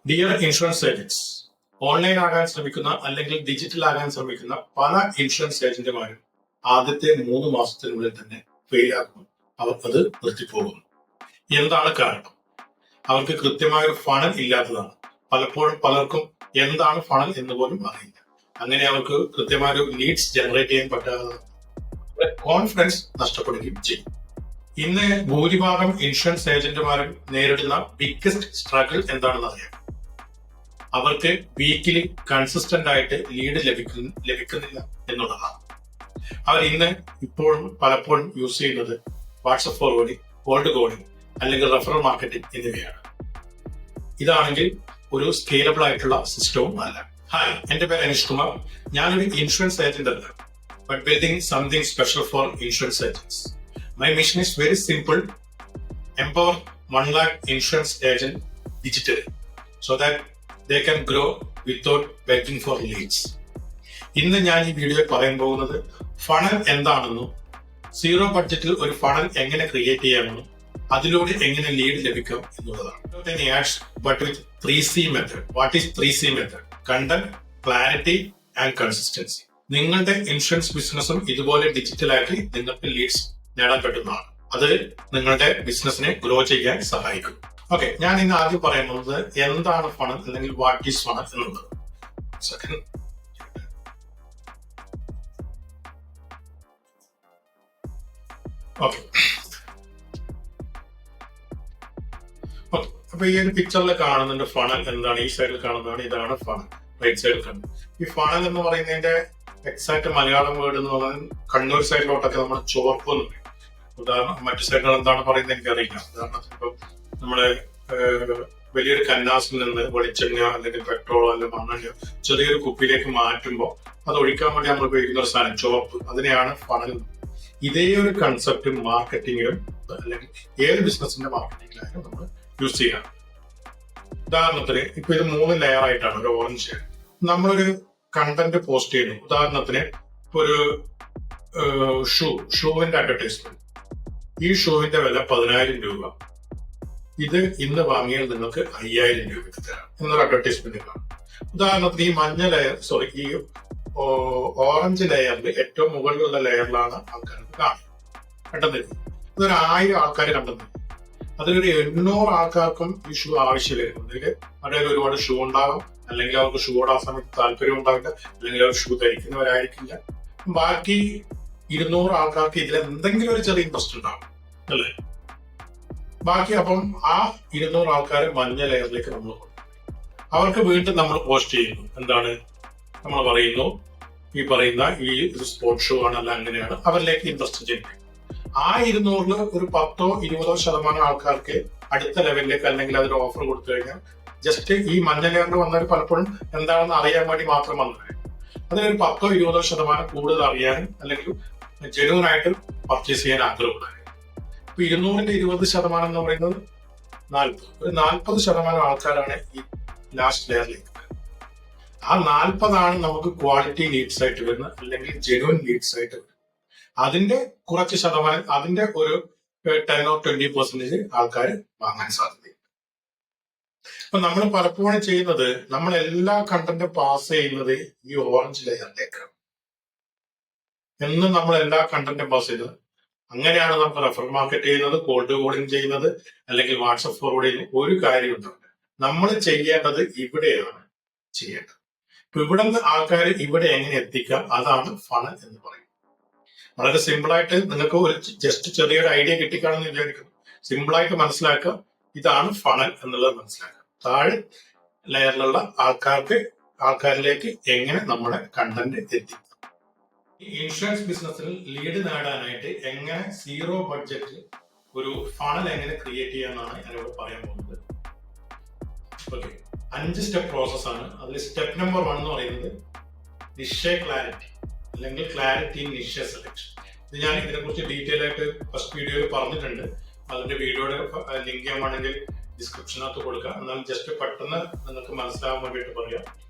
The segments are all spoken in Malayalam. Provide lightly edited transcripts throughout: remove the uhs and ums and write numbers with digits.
ഡിയർ ഇൻഷുറൻസ് ഏജന്റ്സ്, ഓൺലൈൻ ആകാൻ ശ്രമിക്കുന്ന അല്ലെങ്കിൽ ഡിജിറ്റൽ ആകാൻ ശ്രമിക്കുന്ന പല ഇൻഷുറൻസ് ഏജന്റുമാരും ആദ്യത്തെ 3 മാസത്തിനുള്ളിൽ തന്നെ ഫെയിൽ ആകുന്നു. അവർ അത് നിർത്തിപ്പോകുന്നു. എന്താണ് കാരണം? അവർക്ക് കൃത്യമായ ഒരു ഫണൽ ഇല്ലാത്തതാണ്. പലപ്പോഴും പലർക്കും എന്താണ് ഫണൽ എന്ന് പോലും അറിയില്ല. അങ്ങനെ അവർക്ക് കൃത്യമായ ഒരു ലീഡ്സ് ജനറേറ്റ് ചെയ്യാൻ പറ്റാതെ കോൺഫിഡൻസ് നഷ്ടപ്പെടുകയും ചെയ്യും. ഇന്ന് ഭൂരിഭാഗം ഇൻഷുറൻസ് ഏജന്റുമാരും നേരിടുന്ന ബിഗ്ഗസ്റ്റ് സ്ട്രഗിൾ എന്താണെന്ന് അറിയാം. അവർക്ക് വീക്കിലി കൺസിസ്റ്റന്റ് ആയിട്ട് ലീഡ് ലഭിക്കുന്നില്ല എന്നുള്ളതാണ്. അവർ ഇന്ന് ഇപ്പോഴും പലപ്പോഴും യൂസ് ചെയ്യുന്നത് വാട്സ്ആപ്പ് ഫോർവേഡിംഗ്, കോൾഡ് കോളിംഗ് അല്ലെങ്കിൽ റെഫറൽ മാർക്കറ്റിംഗ് എന്നിവയാണ്. ഇതാണെങ്കിൽ ഒരു സ്കെയിലബിൾ ആയിട്ടുള്ള സിസ്റ്റവും അല്ല. ഹായ്, എന്റെ പേര് അനീഷ് കുമാർ. ഞാനൊരു ഇൻഷുറൻസ് ഏജന്റ് അല്ല, but building something special for insurance agents. My mission is very simple: empower 1 lakh insurance agent digitally so that they can grow without begging for leads. ഇന്ന് ഞാൻ ഈ വീഡിയോയിൽ പറയാൻ പോകുന്നത് ഫണൽ എന്താണെന്നും സീറോ ബഡ്ജറ്റിൽ ഒരു ഫണൽ എങ്ങനെ ക്രിയേറ്റ് ചെയ്യാമെന്നും അതിലൂടെ എങ്ങനെ ലീഡ് ലഭിക്കാം എന്നുള്ളതാണ്. But with 3C method. What is 3C method? Content, clarity and consistency. നിങ്ങളുടെ ഇൻഷുറൻസ് ബിസിനസ്സും ഇതുപോലെ ഡിജിറ്റലാക്കി നിങ്ങൾക്ക് ലീഡ്സ് നേടാൻ പറ്റുന്നതാണ്. അത് നിങ്ങളുടെ ബിസിനസിനെ ഗ്രോ ചെയ്യാൻ സഹായിക്കും. ഓക്കെ, ഞാൻ ഇന്ന് ആദ്യം പറയുന്നത് എന്താണ് ഫണൽ അല്ലെങ്കിൽ വാട്ട് ഈസ് ഫണൽ എന്നുള്ളത്. സെക്കൻഡ്. ഓക്കെ, അപ്പൊ ഈ ഒരു പിക്ചറിൽ കാണുന്നുണ്ട് ഫണൽ എന്താണ്. ഈ സൈഡിൽ കാണുന്നതാണ്, ഇതാണ് ഫണൽ. റൈറ്റ് സൈഡിൽ കാണുന്നത് ഈ ഫണൽ എന്ന് പറയുന്നതിന്റെ എക്സാക്ട് മലയാളം വേർഡ് എന്ന് പറയുന്നത് കണ്ണൂർ സൈഡിലോട്ടൊക്കെ നമ്മൾ ചോർപ്പ് എന്ന് പറയും. ഉദാഹരണം മറ്റു സൈഡുകൾ എന്താണ് പറയുന്നത് എനിക്കറിയില്ല. ഉദാഹരണത്തിന് ഇപ്പം നമ്മള് വലിയൊരു കന്നാസിൽ നിന്ന് വെളിച്ചെണ്ണ അല്ലെങ്കിൽ പെട്രോളോ അല്ലെങ്കിൽ മണ്ണെണ്ണയോ ചെറിയൊരു കുപ്പിയിലേക്ക് മാറ്റുമ്പോൾ അത് ഒഴിക്കാൻ വേണ്ടി നമ്മൾ ഉപയോഗിക്കുന്ന ഒരു സാധനം ചോർപ്പ്, അതിനെയാണ് ഫണൽ. ഇതേ ഒരു കൺസെപ്റ്റ് മാർക്കറ്റിംഗിലും അല്ലെങ്കിൽ ഏത് ബിസിനസിന്റെ മാർക്കറ്റിംഗിലായാലും നമ്മൾ യൂസ് ചെയ്യാം. ഉദാഹരണത്തിന് ഇപ്പൊ ഇത് 3 ലെയർ ആയിട്ടാണ്. ഒരു ഓറഞ്ച് ഷെയ്ഡ്. നമ്മളൊരു കണ്ടന്റ് പോസ്റ്റ് ചെയ്യുന്നു. ഉദാഹരണത്തിന് ഒരു ഷൂവിന്റെ അഡ്വർടൈസ്മെന്റ്. ഈ ഷൂവിന്റെ വില 10,000 രൂപ. ഇത് ഇന്ന് വാങ്ങിയാൽ നിങ്ങൾക്ക് 5,000 രൂപയ്ക്ക് തരാം എന്നൊരു അഡ്വർടൈസ്മെന്റ് കാണും. ഉദാഹരണത്തിന് ഈ മഞ്ഞ ലെയർ, ഈ ഓറഞ്ച് ലെയറിൽ ഏറ്റവും മുകളിലുള്ള ലെയറിലാണ് ആൾക്കാർക്ക് കണ്ടെത്തുന്നത്. ഇതൊരു 1000 ആൾക്കാർ കണ്ടെത്തുന്നത്. അതിലൊരു 800 ആൾക്കാർക്കും ഈ ഷൂ ആവശ്യമില്ല. അതിൽ ഒരുപാട് ഷൂ ഉണ്ടാകും, അല്ലെങ്കിൽ അവർക്ക് ഷൂടെ ആ സമയത്ത് താല്പര്യം ഉണ്ടാവില്ല, അല്ലെങ്കിൽ അവർ ഷൂ ധരിക്കുന്നവരായിരിക്കില്ല. ബാക്കി 200 ആൾക്കാർക്ക് ഇതിൽ എന്തെങ്കിലും ഒരു ചെറിയ ഇൻട്രസ്റ്റ് ഉണ്ടാവും അല്ലേ. ബാക്കി അപ്പം ആ 200 ആൾക്കാരെ മഞ്ഞ ലെയറിലേക്ക് നമ്മൾ കൊണ്ടുപോകും. അവർക്ക് വീണ്ടും നമ്മൾ പോസ്റ്റ് ചെയ്യുന്നു. എന്താണ് നമ്മൾ പറയുന്നു? ഈ പറയുന്ന ഈ സ്പോർട്സ് ഷൂ ആണ്, അല്ല അങ്ങനെയാണ്. അവരിലേക്ക് ഇൻട്രസ്റ്റ് ജനിപ്പിക്കും. ആ 200-ല് ഒരു 10-20% ആൾക്കാർക്ക് അടുത്ത ലെവലിലേക്ക് അല്ലെങ്കിൽ അതൊരു ഓഫർ കൊടുത്തു കഴിഞ്ഞാൽ ജസ്റ്റ് ഈ മഞ്ഞ ലെയറിൽ വന്നവർ പലപ്പോഴും എന്താണെന്ന് അറിയാൻ വേണ്ടി മാത്രം വന്നവർ അതിലൊരു 10-20% കൂടുതൽ അറിയാനും അല്ലെങ്കിൽ ജെന്യൂൻ ആയിട്ട് പർച്ചേസ് ചെയ്യാൻ ആഗ്രഹമുണ്ടായിരുന്നു. ഇപ്പൊ 200-ന്റെ 20% എന്ന് പറയുന്നത് 40. ഒരു 40% ആൾക്കാരാണ് ഈ ലാസ്റ്റ് ലെയറിലേക്ക്. ആ 40 നമുക്ക് ക്വാളിറ്റി ലീഡ്സ് ആയിട്ട് വരുന്നത്, അല്ലെങ്കിൽ ജെന്യൂൻ ലീഡ്സ് ആയിട്ട് വരുന്നത്. അതിന്റെ കുറച്ച് ശതമാനം, അതിന്റെ ഒരു 10 or 20% ആൾക്കാർ വാങ്ങാൻ സാധ്യതയുണ്ട്. അപ്പൊ നമ്മൾ പലപ്പോഴും ചെയ്യുന്നത്, നമ്മൾ എല്ലാ കണ്ടന്റും പാസ് ചെയ്യുന്നത് ഈ ഓറഞ്ച് ലെയറിലേക്കാണ്. എന്നും നമ്മൾ എല്ലാ കണ്ടന്റും പാസ് ചെയ്യുന്നത് അങ്ങനെയാണ്. നമുക്ക് റെഫറൽ മാർക്കറ്റ് ചെയ്യുന്നത്, കോൾഡ് കോളിംഗ് ചെയ്യുന്നത്, അല്ലെങ്കിൽ വാട്സ്ആപ്പ് ഫോർവേഡ് ചെയ്യുന്നത് ഒരു കാര്യം ഉണ്ടാവില്ല. നമ്മൾ ചെയ്യേണ്ടത് ഇവിടെയാണ് ചെയ്യേണ്ടത്. ഇപ്പൊ ഇവിടെ നിന്ന് ആൾക്കാർ ഇവിടെ എങ്ങനെ എത്തിക്കാം, അതാണ് ഫണൽ എന്ന് പറയുന്നത്. വളരെ സിമ്പിൾ ആയിട്ട് നിങ്ങൾക്ക് ഒരു ജസ്റ്റ് ചെറിയൊരു ഐഡിയ കിട്ടിക്കാണെന്ന് വിചാരിക്കുന്നു. സിമ്പിൾ ആയിട്ട് മനസ്സിലാക്കുക, ഇതാണ് ഫണൽ എന്നുള്ളത് മനസ്സിലാക്കുക. താഴെ ലെയറിലുള്ള ആൾക്കാരിലേക്ക് എങ്ങനെ നമ്മുടെ കണ്ടന്റ് എത്തിക്കും. ഈ ഇൻഷുറൻസ് ബിസിനസ്സിൽ ലീഡ് നേടാനായിട്ട് എങ്ങനെ സീറോ ബഡ്ജറ്റിൽ ഒരു ഫണൽ എങ്ങനെ ക്രിയേറ്റ് ചെയ്യാന്നാണ് ഞാനിവിടെ പറയാൻ പോകുന്നത്. ഓക്കെ, 5 സ്റ്റെപ്പ് പ്രോസസ് ആണ്. അതിൽ സ്റ്റെപ്പ് നമ്പർ 1 എന്ന് പറയുന്നത് നിഷ ക്ലാരിറ്റി, അല്ലെങ്കിൽ ക്ലാരിറ്റി ഇൻ നിഷ സെലക്ഷൻ. ഇത് ഞാൻ ഇതിനെക്കുറിച്ച് ഡീറ്റെയിൽ ആയിട്ട് ഫസ്റ്റ് വീഡിയോയിൽ പറഞ്ഞിട്ടുണ്ട്. അതിന്റെ വീഡിയോയുടെ ലിങ്ക് ഞാൻ വേണമെങ്കിൽ ഡിസ്ക്രിപ്ഷനകത്ത് കൊടുക്കാം. എന്നാൽ ജസ്റ്റ് പെട്ടെന്ന് നിങ്ങൾക്ക് മനസ്സിലാവാൻ വേണ്ടിയിട്ട് പറയാം.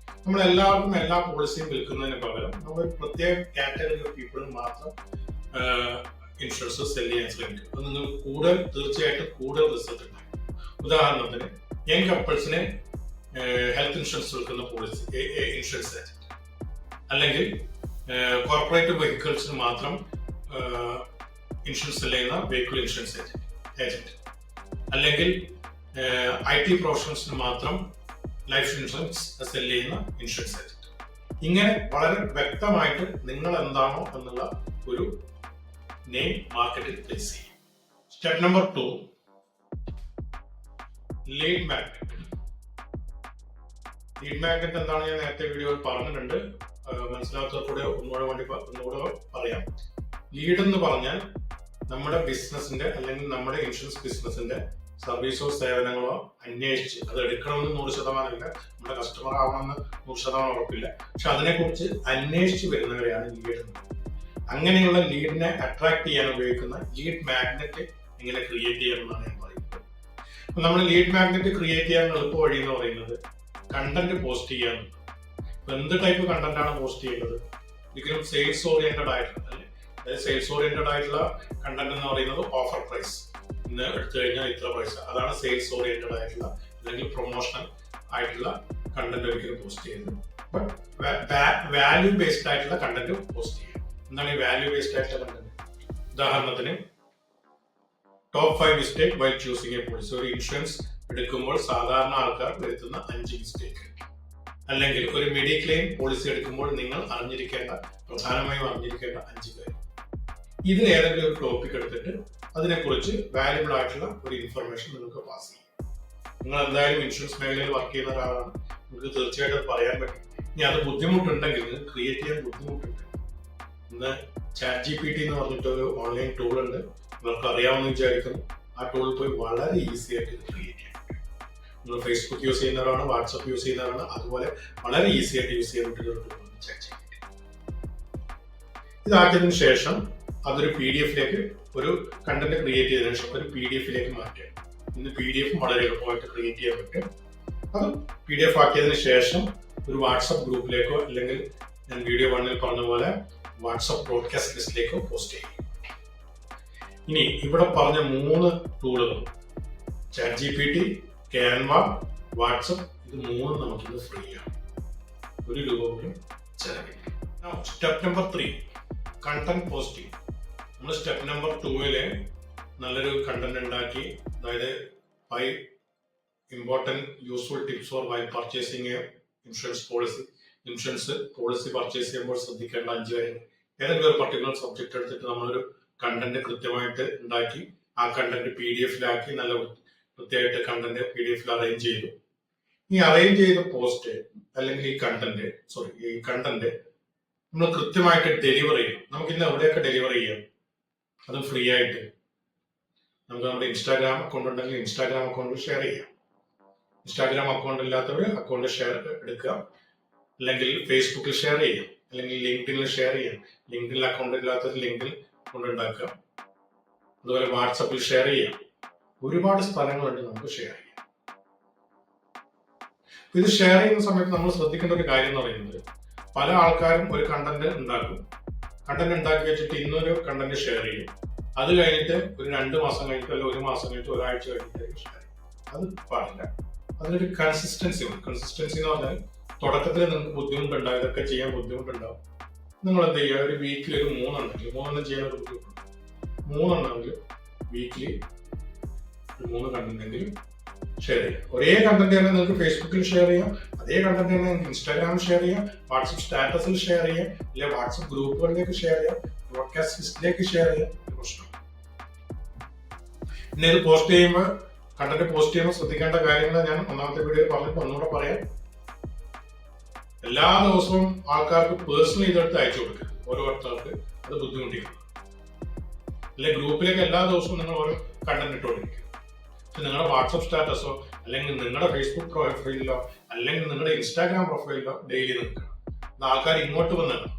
നമ്മൾ എല്ലാവർക്കും എല്ലാ പോളിസിയും വിൽക്കുന്നതിന് പകരം നമ്മൾ പ്രത്യേക കാറ്റഗറി ഓഫ് പീപ്പിളിന് മാത്രം ഇൻഷുറൻസ് സെല് ചെയ്യാൻ ശ്രമിക്കും. അത് നിങ്ങൾ തീർച്ചയായിട്ടും കൂടുതൽ റിസൾട്ട് ഉണ്ടാക്കും. ഉദാഹരണത്തിന് യങ് കപ്പിൾസിന് ഹെൽത്ത് ഇൻഷുറൻസ് എടുക്കുന്ന പോളിസി ഇൻഷുറൻസ് ഏജന്റ്, അല്ലെങ്കിൽ കോർപ്പറേറ്റ് വെഹിക്കിൾസിന് മാത്രം ഇൻഷുറൻസ് സെല് ചെയ്യുന്ന വെഹിക്കിൾ ഇൻഷുറൻസ് ഏജന്റ്, അല്ലെങ്കിൽ IT പ്രൊഫഷണൽസിന് മാത്രം ലൈഫ് ഇൻഷുറൻസ് സെല് ചെയ്യുന്ന ഇൻഷുറൻസ് ഏജന്റ്. ഇങ്ങനെ വളരെ വ്യക്തമായിട്ട് നിങ്ങൾ എന്താണോ എന്നുള്ള ഒരു നെയിം മാർക്കറ്റിൽ പ്ലേസ് ചെയ്യും. Step number 2, lead magnet. Lead magnet എന്താണ് ഞാൻ നേരത്തെ വീഡിയോയിൽ പറഞ്ഞിട്ടുണ്ട്. മനസ്സിലാത്തവർക്കൂടെ ഒന്നുകൂടെ പറയാം. ലീഡ് എന്ന് പറഞ്ഞാൽ നമ്മുടെ ബിസിനസിന്റെ അല്ലെങ്കിൽ നമ്മുടെ ഇൻഷുറൻസ് ബിസിനസിന്റെ സർവീസോ സേവനങ്ങളോ അന്വേഷിച്ച് അത് എടുക്കണമെന്ന് 100% ഇല്ല, നമ്മുടെ കസ്റ്റമർ ആവണമെന്ന് 100% ഉറപ്പില്ല, പക്ഷെ അതിനെക്കുറിച്ച് അന്വേഷിച്ച് വരുന്നവരെയാണ് ലീഡ് എന്ന് പറയുന്നത്. അങ്ങനെയുള്ള ലീഡിനെ അട്രാക്ട് ചെയ്യാൻ ഉപയോഗിക്കുന്ന ലീഡ് മാഗ്നറ്റ് എങ്ങനെ ക്രിയേറ്റ് ചെയ്യാമെന്നാണ് ഞാൻ പറയുന്നത്. നമ്മൾ ലീഡ് മാഗ്നറ്റ് ക്രിയേറ്റ് ചെയ്യാൻ എളുപ്പ വഴി എന്ന് പറയുന്നത് കണ്ടന്റ് പോസ്റ്റ് ചെയ്യാൻ. എന്ത് ടൈപ്പ് കണ്ടന്റ് ആണ് പോസ്റ്റ് ചെയ്യേണ്ടത്? ഒരിക്കലും സെയിൽസ് ഓറിയന്റഡ് ആയിട്ടുള്ള, അതായത് സെയിൽസ് ഓറിയന്റഡ് ആയിട്ടുള്ള കണ്ടന്റ് എന്ന് പറയുന്നത് ഓഫർ പ്രൈസ്, ഇന്ന് എടുത്തു കഴിഞ്ഞാൽ ഇത്ര പൈസ, അതാണ് സെയിൽസ് ഓറിയന്റഡ് ആയിട്ടുള്ള അല്ലെങ്കിൽ പ്രൊമോഷണൽ ആയിട്ടുള്ള കണ്ടന്റ് ഒരിക്കലും പോസ്റ്റ് ചെയ്യുന്നത്. ബട്ട് വാല്യൂ ബേസ്ഡ് ആയിട്ടുള്ള കണ്ടന്റ് പോസ്റ്റ് ചെയ്യും. എന്താണ് ഈ വാല്യൂ ബേസ്ഡ് ആയിട്ടുള്ള കണ്ടന്റ്? ഉദാഹരണത്തിന് top 5 mistake while choosing A policy. ഒരു ഇൻഷുറൻസ് എടുക്കുമ്പോൾ സാധാരണ ആൾക്കാർ വരുത്തുന്ന 5 മിസ്റ്റേക്ക്, അല്ലെങ്കിൽ ഒരു മെഡിക്ലെയിം പോളിസി എടുക്കുമ്പോൾ നിങ്ങൾ പ്രധാനമായും അറിഞ്ഞിരിക്കേണ്ട 5 കാര്യം. ഇതിൽ ഏതെങ്കിലും ഒരു ടോപ്പിക് എടുത്തിട്ട് അതിനെക്കുറിച്ച് വാല്യുബിൾ ആയിട്ടുള്ള ഒരു ഇൻഫർമേഷൻ നിങ്ങൾക്ക് പാസ് ചെയ്യും. നിങ്ങൾ എന്തായാലും ഇൻഷുറൻസ് മേഖലയിൽ വർക്ക് ചെയ്യുന്ന ഒരാളാണ്, നിങ്ങൾക്ക് തീർച്ചയായിട്ടും അത് പറയാൻ പറ്റും. ഇനി അത് ബുദ്ധിമുട്ടുണ്ടെങ്കിൽ, നിങ്ങൾക്ക് ക്രിയേറ്റ് ചെയ്യാൻ ബുദ്ധിമുട്ടുണ്ട്, ഇന്ന് ChatGPT എന്ന് പറഞ്ഞിട്ട് ഒരു ഓൺലൈൻ ടൂൾ ഉണ്ട്, നിങ്ങൾക്ക് അറിയാമെന്ന് വിചാരിക്കുന്നു. ആ ടൂളിൽ പോയി വളരെ ഈസി ആയിട്ട് ഇത് ക്രിയേറ്റ് ചെയ്യാൻ പറ്റും. നിങ്ങൾ ഫേസ്ബുക്ക് യൂസ് ചെയ്യുന്നവരാണ്, വാട്സപ്പ് യൂസ് ചെയ്യുന്നവരാണ്, അതുപോലെ വളരെ ഈസി ആയിട്ട് യൂസ് ചെയ്യാൻ പറ്റുന്ന ഒരു ടൂളാണ് ChatGPT. ഇതാക്കിയതിനു ശേഷം അതൊരു PDF-ലേക്ക്, ഒരു കണ്ടന്റ് ക്രിയേറ്റ് ചെയ്തതിനു ശേഷം ഒരു PDF-ലേക്ക് മാറ്റുക. ഇന്ന് PDF വളരെ എളുപ്പമായിട്ട് ക്രിയേറ്റ് ചെയ്യാൻ പറ്റും. അത് PDF ആക്കിയതിനു ശേഷം ഒരു വാട്സപ്പ് ഗ്രൂപ്പിലേക്കോ അല്ലെങ്കിൽ ഞാൻ വീഡിയോ 1-ൽ പറഞ്ഞ പോലെ വാട്സപ്പ് ബ്രോഡ്കാസ്റ്റ് ലിസ്റ്റിലേക്കോ പോസ്റ്റ് ചെയ്യും. ഇനി ഇവിടെ പറഞ്ഞ 3 ടൂളുകൾ, ChatGPT, Canva, വാട്സപ്പ്, ഇത് 3 നമുക്കിത് ഫ്രീ ആണ്, ₹1 പോലും ചെലവില്ല. Step number 3, content posting. നമ്മൾ സ്റ്റെപ്പ് നമ്പർ 2-ല് നല്ലൊരു കണ്ടന്റ് ഉണ്ടാക്കി, അതായത് 5 important useful tips for while purchasing insurance policy. Insurance policy purchase ചെയ്യുമ്പോൾ ശ്രദ്ധിക്കേണ്ട 5 കാര്യങ്ങൾ. ഏതെങ്കിലും ഒരു പർട്ടിക്കുലർ സബ്ജക്ട് എടുത്തിട്ട് നമ്മളൊരു കണ്ടന്റ് കൃത്യമായിട്ട് ഉണ്ടാക്കി ആ കണ്ടന്റ് PDF-ലാക്കി നല്ല വൃത്തിയായിട്ട് കണ്ടന്റ് PDF-ൽ അറേഞ്ച് ചെയ്തു. ഈ അറേഞ്ച് ചെയ്ത പോസ്റ്റ് അല്ലെങ്കിൽ ഈ കണ്ടന്റ് നമ്മൾ കൃത്യമായിട്ട് ഡെലിവർ ചെയ്യും. നമുക്കിന്ന് എവിടെയൊക്കെ ഡെലിവർ ചെയ്യാം? അത് ഫ്രീ ആയിട്ട്. നമുക്ക് നമ്മുടെ ഇൻസ്റ്റാഗ്രാം അക്കൗണ്ട് ഉണ്ടെങ്കിൽ ഇൻസ്റ്റാഗ്രാം അക്കൗണ്ടിൽ ഷെയർ ചെയ്യാം. ഇൻസ്റ്റാഗ്രാം അക്കൗണ്ട് ഇല്ലാത്തവർ അക്കൗണ്ട് ഷെയർ എടുക്കുക, അല്ലെങ്കിൽ ഫേസ്ബുക്കിൽ ഷെയർ ചെയ്യാം, അല്ലെങ്കിൽ ലിങ്ക്ഡിനിൽ ഷെയർ ചെയ്യാം. ലിങ്ക്ഡിനിൽ അക്കൗണ്ട് ഇല്ലാത്തവർ ലിങ്കിൽ അക്കൗണ്ട് ഉണ്ടാക്കുക. അതുപോലെ വാട്സപ്പിൽ ഷെയർ ചെയ്യാം. ഒരുപാട് സ്ഥലങ്ങളുണ്ട് നമുക്ക് ഷെയർ ചെയ്യാം. ഇത് ഷെയർ ചെയ്യുന്ന സമയത്ത് നമ്മൾ ശ്രദ്ധിക്കേണ്ട ഒരു കാര്യം എന്ന് പറയുന്നത്, പല ആൾക്കാരും ഒരു കണ്ടന്റ് ഉണ്ടാക്കും. കണ്ടന്റ് ഉണ്ടാക്കി വെച്ചിട്ട് ഇന്നൊരു കണ്ടന്റ് ഷെയർ ചെയ്യും, അത് കഴിഞ്ഞിട്ട് ഒരു 2 മാസം കഴിഞ്ഞിട്ട്, അല്ലെങ്കിൽ 1 മാസം കഴിഞ്ഞിട്ട്, ഒരാഴ്ച കഴിഞ്ഞിട്ടായിരിക്കും ഷെയർ ചെയ്യും. അത് പാടില്ല. അതിനൊരു കൺസിസ്റ്റൻസി ഉണ്ട്. കൺസിസ്റ്റൻസി എന്ന് പറഞ്ഞാൽ തുടക്കത്തിൽ നിങ്ങൾക്ക് ബുദ്ധിമുട്ടുണ്ടാവും, ഇതൊക്കെ ചെയ്യാൻ ബുദ്ധിമുട്ടുണ്ടാവും. നിങ്ങൾ എന്ത് ചെയ്യുക, ഒരു വീക്കിലി ഒരു 3 ചെയ്യാൻ ഒരു ബുദ്ധിമുട്ടുണ്ട്. 3 വീക്കിലി 3 കണ്ടന്റെങ്കിലും ഷെയർ ചെയ്യാം. ഒരേ കണ്ടന്റ് തന്നെ നിങ്ങൾക്ക് ഫേസ്ബുക്കിൽ ഷെയർ ചെയ്യാം, അതേ കണ്ടന്റ് തന്നെ നിങ്ങൾക്ക് ഇൻസ്റ്റാഗ്രാമിൽ ഷെയർ ചെയ്യാം, വാട്സപ്പ് സ്റ്റാറ്റസിൽ ഷെയർ ചെയ്യാം, അല്ലെങ്കിൽ വാട്സപ്പ് ഗ്രൂപ്പുകളിലേക്ക് ഷെയർ ചെയ്യാം, ബ്രോഡ്കാസ്റ്റ് ലിസ്റ്റിലേക്ക് ഷെയർ ചെയ്യാം. പ്രശ്നം. പിന്നെ ഇത് പോസ്റ്റ് ചെയ്യുമ്പോൾ, കണ്ടന്റ് പോസ്റ്റ് ചെയ്യുമ്പോൾ ശ്രദ്ധിക്കേണ്ട കാര്യങ്ങൾ ഞാൻ ഒന്നാമത്തെ വീഡിയോയിൽ പറഞ്ഞിട്ട് ഒന്നുകൂടെ പറയാം. എല്ലാ ദിവസവും ആൾക്കാർക്ക് പേഴ്സണലി ഇതെടുത്ത് അയച്ചു കൊടുക്കുക. ഓരോരുത്തർക്ക് അത് ബുദ്ധിമുട്ടിക്കണം. അല്ലെങ്കിൽ ഗ്രൂപ്പിലേക്ക് എല്ലാ ദിവസവും നിങ്ങൾ ഓരോ കണ്ടന്റ് ഇട്ടുകൊണ്ടിരിക്കുക. നിങ്ങളുടെ വാട്സപ്പ് സ്റ്റാറ്റസോ അല്ലെങ്കിൽ നിങ്ങളുടെ ഫേസ്ബുക്ക് പ്രൊഫൈലിലോ അല്ലെങ്കിൽ നിങ്ങളുടെ ഇൻസ്റ്റാഗ്രാം പ്രൊഫൈലിലോ ഡെയിലി നിൽക്കണം. അത് ആൾക്കാർ ഇങ്ങോട്ട് വന്നിടണം.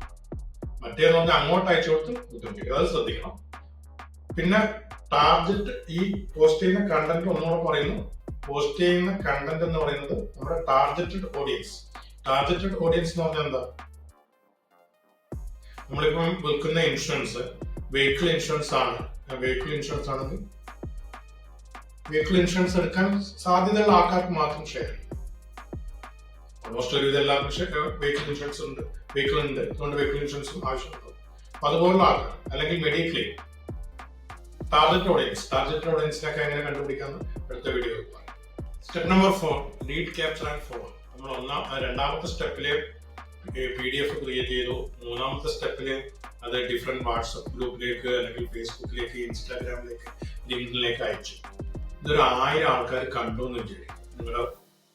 മറ്റേന്ന് പറഞ്ഞാൽ അങ്ങോട്ട് അയച്ചു കൊടുത്ത് ബുദ്ധിമുട്ടിക്കുക. അത് ശ്രദ്ധിക്കണം. പിന്നെ ടാർഗറ്റ്, ഈ പോസ്റ്റ് ചെയ്യുന്ന കണ്ടന്റ് ഒന്നുകൂടെ പറയുന്നു. പോസ്റ്റ് ചെയ്യുന്ന കണ്ടന്റ് എന്ന് പറയുന്നത് നമ്മുടെ ടാർഗറ്റഡ് ഓഡിയൻസ്. ടാർഗറ്റഡ് ഓഡിയൻസ് എന്ന് പറഞ്ഞാൽ എന്താ? നമ്മളിപ്പം വിൽക്കുന്ന ഇൻഷുറൻസ് വെഹിക്കിൾ ഇൻഷുറൻസ് ആണ്. വെഹിക്കിൾ ഇൻഷുറൻസ് ആണെങ്കിൽ വെഹിക്കിൾ ഇൻഷുറൻസ് എടുക്കാൻ സാധ്യതയുള്ള ആൾക്കാർക്ക് മാത്രം ഷെയർ ചെയ്യും. ഓൾമോസ്റ്റ് ഒരു ഇതെല്ലാവർക്കും വെഹിക്കിൾ ഇൻഷുറൻസ് ഉണ്ട്, വെഹിക്കിൾ ഉണ്ട്, അതുകൊണ്ട് വെഹിക്കിൾ ഇൻഷുറൻസും ആവശ്യമുണ്ട്. അപ്പൊ അതുപോലുള്ള ആൾക്കാർ, അല്ലെങ്കിൽ മെഡിക്ലെയിം, ടാർഗറ്റ് ഓഡിയൻസിനൊക്കെ എങ്ങനെ കണ്ടുപിടിക്കാന്ന് അടുത്ത video. Step number 4, lead capture and follow. നമ്മൾ രണ്ടാമത്തെ സ്റ്റെപ്പില് PDF ക്രിയേറ്റ് ചെയ്തു. മൂന്നാമത്തെ സ്റ്റെപ്പില് അത് ഡിഫറെന്റ് വാട്സപ്പ് ഗ്രൂപ്പിലേക്ക്, അല്ലെങ്കിൽ ഫേസ്ബുക്കിലേക്ക്, ഇൻസ്റ്റാഗ്രാമിലേക്ക്, ലിങ്ക്ഡിനിലേക്ക് അയച്ചു. ഇതൊരു 1000 ആൾക്കാർ കണ്ടു എന്ന് വിചാരിക്കും. നിങ്ങളുടെ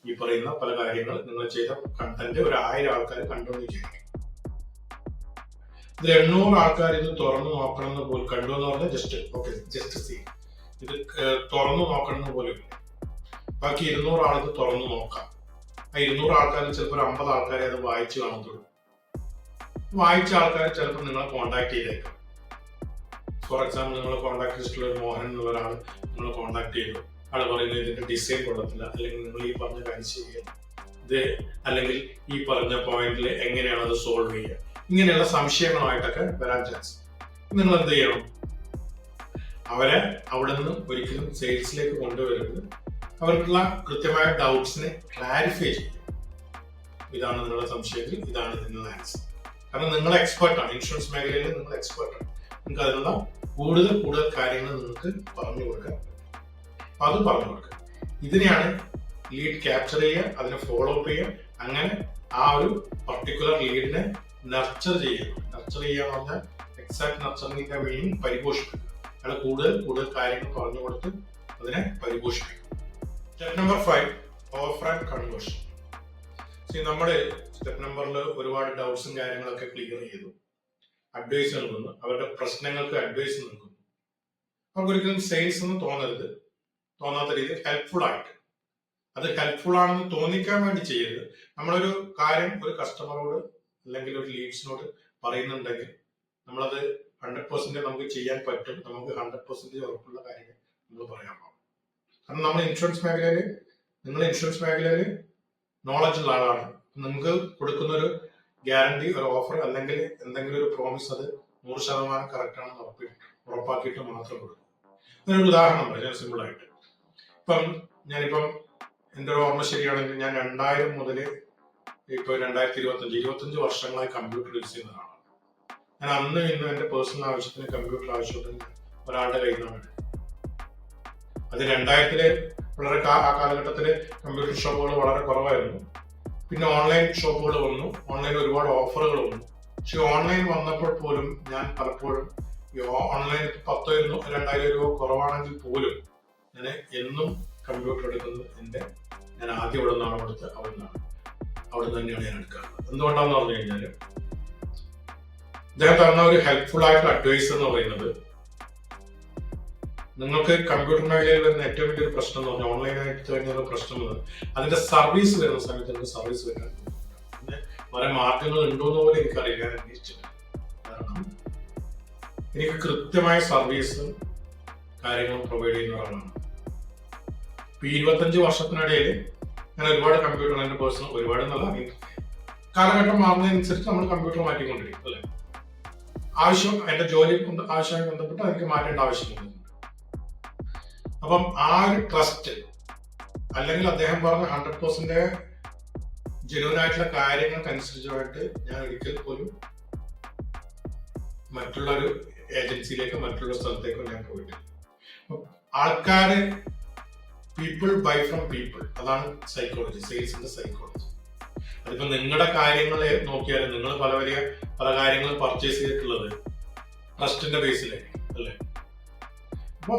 ഈ പറയുന്ന പല കാര്യങ്ങൾ, നിങ്ങൾ ചെയ്ത കണ്ടന്റ് ഒരു 1000 ആൾക്കാർ കണ്ടു എന്ന് വിചാരിക്കും. ഇത് 800 ആൾക്കാർ ഇത് തുറന്നു നോക്കണം എന്ന് പോലും, കണ്ടു എന്ന് പറഞ്ഞാൽ ജസ്റ്റ് സീ, ഇത് തുറന്നു നോക്കണം എന്ന് പോലും. ബാക്കി 200 ആൾക്ക് തുറന്നു നോക്കാം. ആ 200 ആൾക്കാരിൽ ചിലപ്പോൾ 50 ആൾക്കാരെ അത് വായിച്ചു കാണത്തുള്ളൂ. വായിച്ച ആൾക്കാർ ചിലപ്പോൾ നിങ്ങളെ കോൺടാക്ട് ചെയ്തേക്കാം. ഫോർ എക്സാമ്പിൾ, നിങ്ങളെ കോൺടാക്ട് ലിസ്റ്റിലുള്ള ഒരു മോഹൻ എന്നുള്ള ഒരാൾ നിങ്ങൾ കോൺടാക്ട് ചെയ്തു. ആൾ പറയുന്നത് ഇതിന്റെ ഡിസൈൻ കൊള്ളത്തില്ല, അല്ലെങ്കിൽ നിങ്ങൾ ഈ പറഞ്ഞ കാര്യം ചെയ്യുക, ഇത് അല്ലെങ്കിൽ ഈ പറഞ്ഞ പോയിന്റിൽ എങ്ങനെയാണ് അത് സോൾവ് ചെയ്യുക, ഇങ്ങനെയുള്ള സംശയങ്ങളുമായിട്ടൊക്കെ വരാൻ ചാൻസ്. നിങ്ങൾ എന്ത് ചെയ്യണം? അവരെ അവിടെ നിന്ന് ഒരിക്കലും സെയിൽസിലേക്ക് കൊണ്ടുവരുന്നത് അവർക്കുള്ള കൃത്യമായ ഡൗട്ട്സിനെ ക്ലാരിഫൈ ചെയ്യും. ഇതാണ് നിങ്ങളുടെ സംശയത്തിൽ, ഇതാണ് ഇതിനുള്ള ആൻസർ. കാരണം നിങ്ങൾ എക്സ്പേർട്ടാണ്, ഇൻഷുറൻസ് മേഖലയിൽ നിങ്ങൾ എക്സ്പേർട്ടാണ്. നിങ്ങൾക്ക് അതിനുള്ള കൂടുതൽ കാര്യങ്ങൾ നിങ്ങൾക്ക് പറഞ്ഞു കൊടുക്കാൻ പറ്റും. അപ്പൊ അത് പറഞ്ഞു കൊടുക്കുക. ഇതിനെയാണ് ലീഡ് ക്യാപ്ചർ ചെയ്യുക, അതിനെ ഫോളോ അപ്പ് ചെയ്യുക, അങ്ങനെ ആ ഒരു പർട്ടിക്കുലർ ലീഡിനെ നർച്ചർ ചെയ്യുക. നർച്ചർ ചെയ്യുക എന്ന് പറഞ്ഞാൽ എക്സാക്ട് നർച്ചറിന്റെ മീനിങ് പരിപോഷിപ്പിക്കുക. അയാൾ കൂടുതൽ കാര്യങ്ങൾ പറഞ്ഞു കൊടുത്ത് അതിനെ പരിപോഷിപ്പിക്കുക. Step number 5, offer and conversion. നമ്മുടെ സ്റ്റെപ്പ് നമ്പറിൽ ഒരുപാട് ഡൗട്ട്സും കാര്യങ്ങളൊക്കെ ക്ലിയർ ചെയ്തു, അഡ്വൈസ് നൽകുന്നു, അവരുടെ പ്രശ്നങ്ങൾക്ക് അഡ്വൈസ് നൽകുന്നു. അവർക്ക് ഒരിക്കലും സെയിൽസ് എന്ന് തോന്നാത്ത രീതിയിൽ ഹെൽപ്ഫുൾ ആയിട്ട്, അത് ഹെൽപ്ഫുൾ ആണെന്ന് തോന്നിക്കാൻ വേണ്ടി ചെയ്യരുത്. നമ്മളൊരു കാര്യം ഒരു കസ്റ്റമറോട് അല്ലെങ്കിൽ ഒരു ലീഡ്സിനോട് പറയുന്നുണ്ടെങ്കിൽ നമ്മളത് 100% നമുക്ക് ചെയ്യാൻ പറ്റും, നമുക്ക് 100% ഉറപ്പുള്ള കാര്യങ്ങൾ നമ്മൾ പറയാൻ പാടില്ല. കാരണം നിങ്ങൾ ഇൻഷുറൻസ് മേഖലയിൽ നോളജ് ഉള്ള ആളാണ്. നിങ്ങൾക്ക് കൊടുക്കുന്ന ഒരു ഗ്യാരണ്ടി, ഒരു ഓഫർ, അല്ലെങ്കിൽ എന്തെങ്കിലും ഒരു പ്രോമിസ് അത് 100% കറക്റ്റ് ആണെന്ന് ഉറപ്പാക്കിയിട്ട് മാത്രം കൊടുക്കും. അതിനൊരു ഉദാഹരണം പറയാം സിമ്പിൾ ആയിട്ട്. ഞാനിപ്പം എൻ്റെ ഒരു ഓർമ്മ ശരിയാണെങ്കിൽ ഞാൻ 2000 മുതൽ ഇപ്പൊ 2025 വർഷങ്ങളായി കമ്പ്യൂട്ടർ യൂസ് ചെയ്യുന്നതാണ്. ഞാൻ അന്ന് ഇന്നും എന്റെ പേഴ്സണൽ ആവശ്യത്തിന് കമ്പ്യൂട്ടർ ആവശ്യത്തിന് ഒരാളുടെ കയ്യിൽ നിന്നാണ്. അത് 2000-ല് വളരെ ആ കാലഘട്ടത്തില് കമ്പ്യൂട്ടർ ഷോപ്പുകൾ വളരെ കുറവായിരുന്നു. പിന്നെ ഓൺലൈൻ ഷോപ്പുകൾ വന്നു, ഓൺലൈനിൽ ഒരുപാട് ഓഫറുകൾ വന്നു. പക്ഷെ ഓൺലൈൻ വന്നപ്പോൾ പോലും ഞാൻ പലപ്പോഴും ഈ ഓൺലൈൻ 10,000-2000 രൂപ കുറവാണെങ്കിൽ പോലും ഞാൻ എന്നും കമ്പ്യൂട്ടർ എടുക്കുന്നത് ഞാൻ ആദ്യം ഇവിടെ നിന്നാണ് എടുത്ത് അവിടെ തന്നെയാണ് ഞാൻ എടുക്കാറുള്ളത്. എന്തുകൊണ്ടാന്ന് പറഞ്ഞു കഴിഞ്ഞാൽ അദ്ദേഹം തന്ന ഒരു ഹെൽപ്ഫുൾ ആയിട്ടുള്ള അഡ്വൈസ് എന്ന് പറയുന്നത്, നിങ്ങൾക്ക് കമ്പ്യൂട്ടർ മേഖലയിൽ വരുന്ന ഏറ്റവും വലിയൊരു പ്രശ്നം എന്ന് പറഞ്ഞാൽ ഓൺലൈനായിട്ട് കഴിഞ്ഞ പ്രശ്നം അതിന്റെ സർവീസ് വരുന്ന സമയത്ത് എനിക്ക് സർവീസ് വരാൻ പിന്നെ വേറെ മാർഗങ്ങൾ ഉണ്ടോന്ന് പോലും എനിക്കറിയില്ല. ഞാൻ അന്വേഷിച്ചില്ല. കാരണം എനിക്ക് കൃത്യമായ സർവീസും കാര്യങ്ങളും പ്രൊവൈഡ് ചെയ്യുന്ന ഒരാളാണ്. ഇപ്പൊ 25 വർഷത്തിനിടയിൽ ഞാൻ ഒരുപാട് കമ്പ്യൂട്ടർ, എന്റെ പേഴ്സണൽ ഒരുപാട് നല്ല കാലഘട്ടം മാറുന്നതിനനുസരിച്ച് നമ്മൾ കമ്പ്യൂട്ടർ മാറ്റിക്കൊണ്ടിരിക്കും അല്ലെ. ആവശ്യം എന്റെ ജോലി ആവശ്യമായി ബന്ധപ്പെട്ട് എനിക്ക് മാറ്റേണ്ട ആവശ്യമുണ്ട്. അപ്പം ആ ഒരു ട്രസ്റ്റ്, അല്ലെങ്കിൽ അദ്ദേഹം പറഞ്ഞ 100% ജെന്യൂൻ ആയിട്ടുള്ള കാര്യങ്ങൾക്കനുസരിച്ചുമായിട്ട് ഞാൻ ഒരിക്കൽ പോലും മറ്റുള്ള ഒരു ഏജൻസിയിലേക്കോ മറ്റുള്ള സ്ഥലത്തേക്കോ ഞാൻ പോയിട്ടില്ല. ആൾക്കാര് പീപ്പിൾ ബൈ ഫ്രം പീപ്പിൾ, അതാണ് സൈക്കോളജി, സെയിൽസിന്റെ സൈക്കോളജി. അതിപ്പോ നിങ്ങളുടെ കാര്യങ്ങളെ നോക്കിയാലും നിങ്ങൾ പല കാര്യങ്ങളും പർച്ചേസ് ചെയ്തിട്ടുള്ളത് ട്രസ്റ്റിന്റെ ബേസിലായിരിക്കും അല്ലെ. അപ്പൊ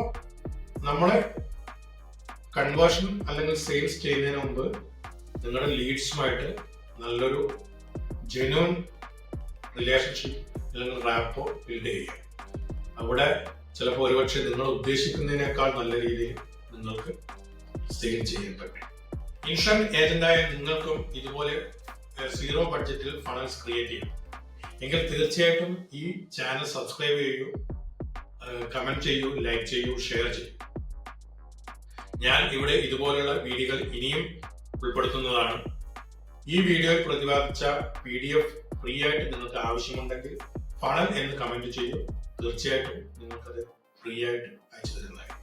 നമ്മളെ കൺവേർഷൻ അല്ലെങ്കിൽ സെയിൽസ് ചെയ്യുന്നതിന് മുമ്പ് നിങ്ങളുടെ ലീഡ്സുമായിട്ട് നല്ലൊരു ജെന്യൂൻ റിലേഷൻഷിപ്പ് അല്ലെങ്കിൽ റാപ്പോ ബിൽഡ് ചെയ്യുക. അവിടെ ചിലപ്പോൾ ഒരുപക്ഷെ നിങ്ങൾ ഉദ്ദേശിക്കുന്നതിനേക്കാൾ നല്ല രീതിയിൽ നിങ്ങൾക്ക് സെയിൽ ചെയ്യാൻ പറ്റും. ഇൻഷുറൻസ് ഏജന്റായ നിങ്ങൾക്കും ഇതുപോലെ 0 ബഡ്ജറ്റിൽ ഫണൽസ് ക്രിയേറ്റ് ചെയ്യും എങ്കിൽ തീർച്ചയായിട്ടും ഈ ചാനൽ സബ്സ്ക്രൈബ് ചെയ്യൂ, കമന്റ് ചെയ്യൂ, ലൈക്ക് ചെയ്യൂ, ഷെയർ ചെയ്യൂ. ഞാൻ ഇവിടെ ഇതുപോലുള്ള വീഡിയോകൾ ഇനിയും ഉൾപ്പെടുത്തുന്നതാണ്. ഈ വീഡിയോയിൽ പ്രതിപാദിച്ച PDF ഫ്രീ ആയിട്ട് നിങ്ങൾക്ക് ആവശ്യമുണ്ടെങ്കിൽ ഫണൽ എന്ന് കമന്റ് ചെയ്യൂ. തീർച്ചയായിട്ടും നിങ്ങൾക്കത് ഫ്രീ ആയിട്ട് അയച്ചു തരുന്നതായിരിക്കും.